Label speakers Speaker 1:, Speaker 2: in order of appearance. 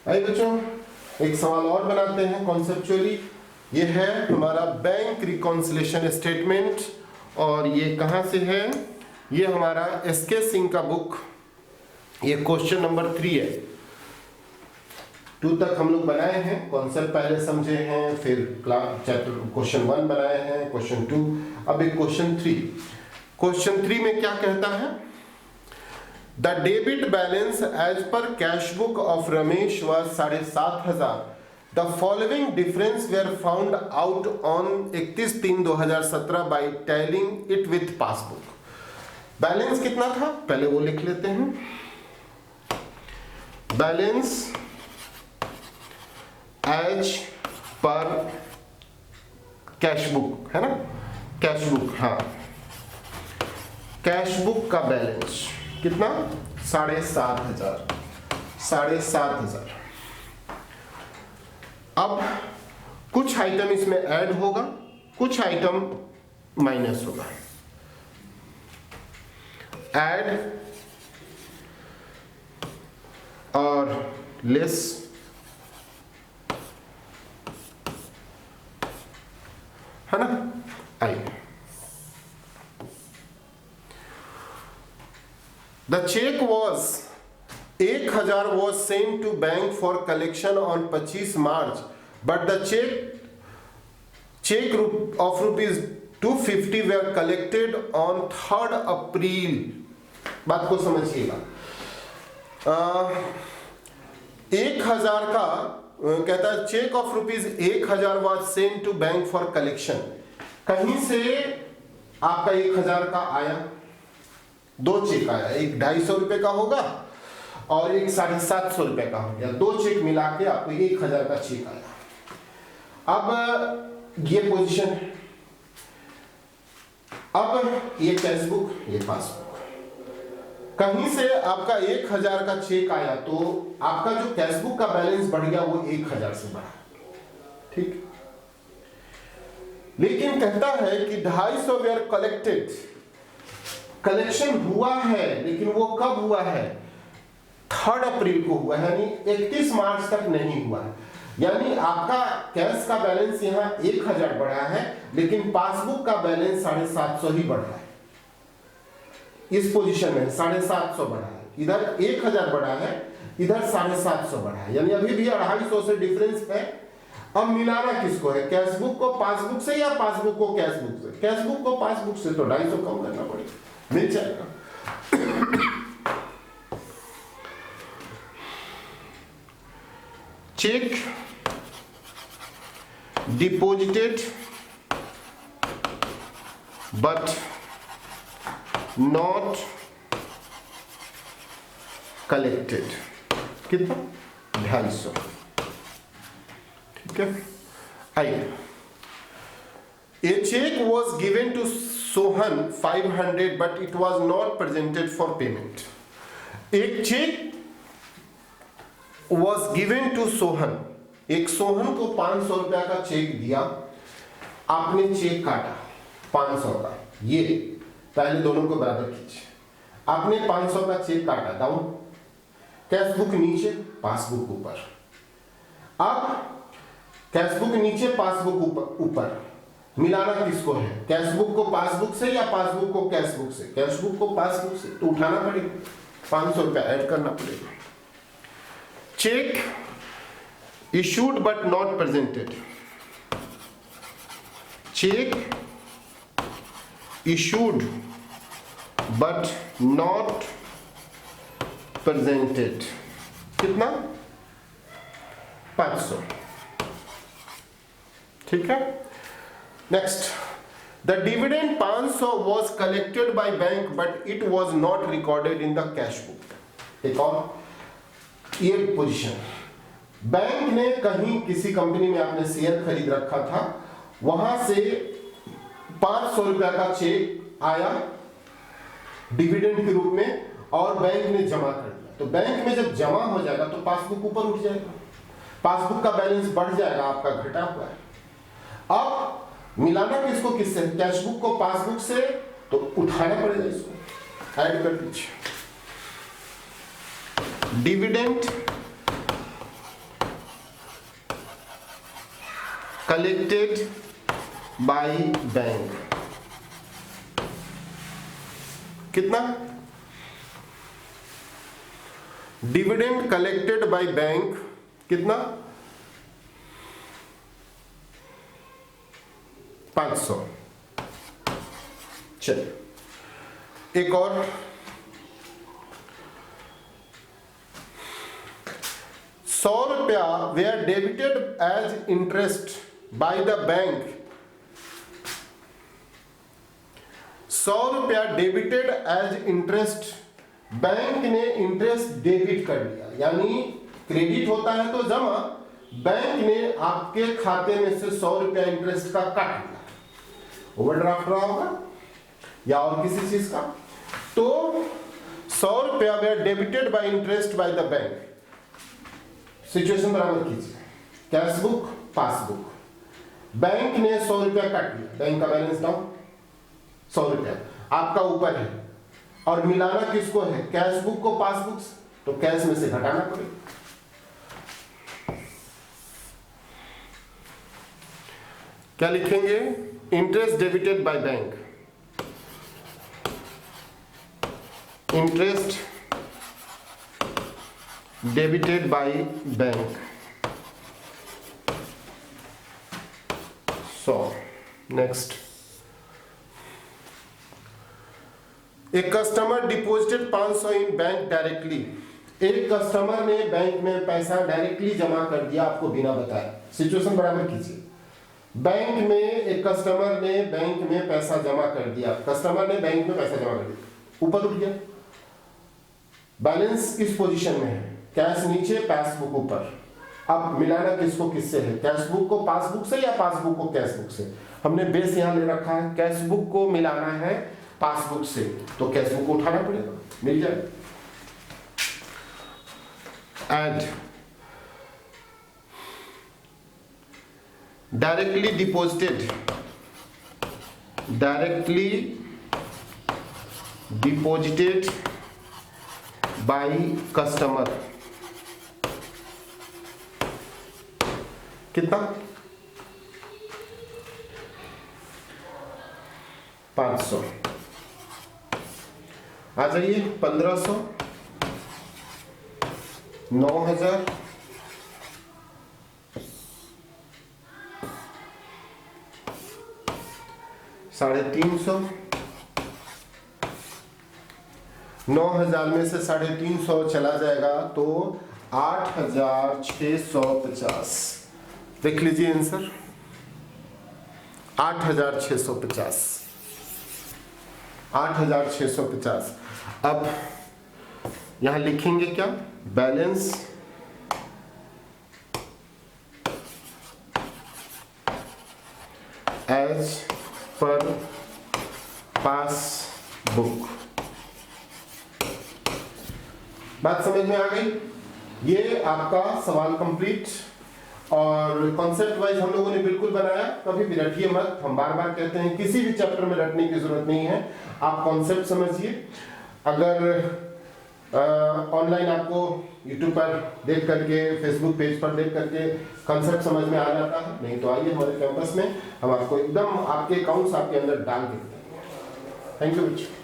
Speaker 1: आइए बच्चों, एक सवाल और बनाते हैं कॉन्सेप्चुअली। ये है हमारा बैंक रिकॉन्सिलेशन स्टेटमेंट, और ये कहाँ से है? ये हमारा एसके सिंह का बुक। ये क्वेश्चन नंबर 3 है। 2 तक हम लोग बनाए हैं, कॉन्सेप्ट पहले समझे हैं, फिर क्लास चैप्टर क्वेश्चन 1 बनाए हैं, क्वेश्चन 2, अब एक क्वेश्चन 3। क्वेश्चन 3 में क्या कहता है? The debit balance as per cash book of Ramesh was 7,500. The following difference were found out on 31/3/2017 by tallying it with passbook. Balance कितना था पहले वो लिख लेते हैं। Balance as per cash book है ना, कैश बुक, हाँ, कैश बुक का बैलेंस कितना? 7,500। 7,500। अब कुछ आइटम इसमें ऐड होगा, कुछ आइटम माइनस होगा। ऐड और लेस है ना। आइए, The check was 1,000 was sent to bank for collection on 25 March, but the check of rupees 250 were collected on 3rd April. बात को समझिएगा। 1,000 का कहता है cheque of rupees 1,000 was sent to bank for collection। कहीं से आपका 1,000 का आया, 2 चेक आया, एक 250 रुपए का होगा और एक 750 रुपए का हो गया। 2 चेक मिला के आपको 1,000 का चेक आया। अब ये पोजीशन है। अब ये कैश बुक, ये पासबुक। कहीं से आपका 1,000 का चेक आया तो आपका जो कैश बुक का बैलेंस बढ़ गया वो 1,000 से बढ़ा, ठीक। लेकिन कहता है कि 250 वेयर कलेक्टेड। कलेक्शन हुआ है, लेकिन वो कब हुआ है? 3rd अप्रैल को हुआ है, यानी 31 मार्च तक नहीं हुआ है। यानी आपका कैश का बैलेंस यहाँ 1,000 बढ़ा है, लेकिन पासबुक का बैलेंस 750 ही बढ़ा है। इस पोजीशन में 750 बढ़ा है, इधर 1,000 बढ़ा है, इधर 750 बढ़ा है, यानी अभी भी 250 से डिफरेंस है। अब मिलाना किसको है? कैश बुक को पासबुक से या पासबुक को कैश बुक से? कैश बुक को पासबुक से, तो 250 कम करना पड़ेगा, मिल जाएगा। Check deposited but not collected, कितना? 250, ठीक है। आइए, A check was given to Sohan 500 but it was not presented for payment. एक check was given to Sohan, एक सोहन को 500 रुपया का चेक दिया। आपने चेक काटा 500 का, ये पहले दोनों को बराबर कीजिए। आपने 500 का चेक काटा, डाउन, कैश बुक नीचे, पासबुक ऊपर। अब कैश बुक नीचे, पासबुक ऊपर, मिलाना किसको है? कैश बुक को पासबुक से या पासबुक को कैश बुक से? कैश बुक को पासबुक से, तो उठाना पड़ेगा, 500 रुपया ऐड करना पड़ेगा। Check issued but not presented. Check issued but not presented, कितना? 500, ठीक है। Next, the dividend 500 was collected by bank but it was not recorded in the cash book। एक और ये पोजीशन, बैंक ने कहीं किसी कंपनी में आपने शेयर खरीद रखा था, वहां से 500 रुपया का चेक आया डिविडेंड के रूप में और बैंक ने जमा कर दिया। तो बैंक में जब जमा हो जाएगा तो पासबुक ऊपर उठ जाएगा, पासबुक का बैलेंस बढ़ जाएगा, आपका घटा हुआ है। अब मिलाना किसको किससे? कैश बुक को पासबुक से, तो उठाना पड़ेगा, इसको ऐड कर दीजिए। डिविडेंड कलेक्टेड बाय बैंक, कितना? डिविडेंड कलेक्टेड बाय बैंक कितना? 500। चलिए एक और, 100 रुपया were debited as interest by the bank, 100 रुपया डेबिटेड एज इंटरेस्ट, बैंक ने इंटरेस्ट डेबिट कर दिया, यानी क्रेडिट होता है तो जमा, बैंक ने आपके खाते में से 100 रुपया इंटरेस्ट का काट लिया, ओवरड्राफ्ट रहा होगा या और किसी चीज का, तो 100 रुपया were debited by interest by the bank. Situation बराबर कीजिए, कैश बुक पासबुक, बैंक ने 100 रुपया काट लिया, बैंक का बैलेंस डाउन 100 रुपया आपका ऊपर है, और मिलाना किसको है? कैश बुक को पासबुक से, तो कैश में से घटाना पड़ेगा। क्या लिखेंगे? Interest debited by bank, interest debited by bank 100। Next, एक कस्टमर डिपॉजिटेड 500 इन बैंक डायरेक्टली, एक कस्टमर ने बैंक में पैसा डायरेक्टली जमा कर दिया आपको बिना बताए। सिचुएशन बराबर कीजिए, बैंक में एक कस्टमर ने बैंक में पैसा जमा कर दिया, कस्टमर ने बैंक में पैसा जमा कर दिया, ऊपर उठ गया, बैलेंस किस पोजीशन में है? कैश नीचे, पासबुक ऊपर। अब मिलाना किसको किससे है? कैश बुक को पासबुक से या पासबुक को कैश बुक से? हमने बेस यहां ले रखा है, कैश बुक को मिलाना है पासबुक से, तो कैश बुक को उठाना पड़ेगा, मिल जाए। Add directly deposited, directly deposited by customer, कितना? 500। आ जाइए 1500, 9000, 350, 9000 में से 350 चला जाएगा तो 8650। देख लीजिए आंसर, 8650, 8650। अब यहां लिखेंगे क्या? Balance as per passbook. बात समझ में आ गई? ये आपका सवाल कंप्लीट, और कॉन्सेप्ट वाइज हम लोगों ने बिल्कुल बनाया, कभी भी रटिए मत। हम बार बार कहते हैं किसी भी चैप्टर में रटने की जरूरत नहीं है, आप कॉन्सेप्ट समझिए। अगर ऑनलाइन आपको यूट्यूब पर देख करके, फेसबुक पेज पर देख करके कॉन्सेप्ट समझ में आ जाता है, नहीं तो आइए हमारे कैंपस में, हम आपको एकदम आपके अकाउंट्स आपके अंदर डाल देते हैं। थैंक यू बच्चों।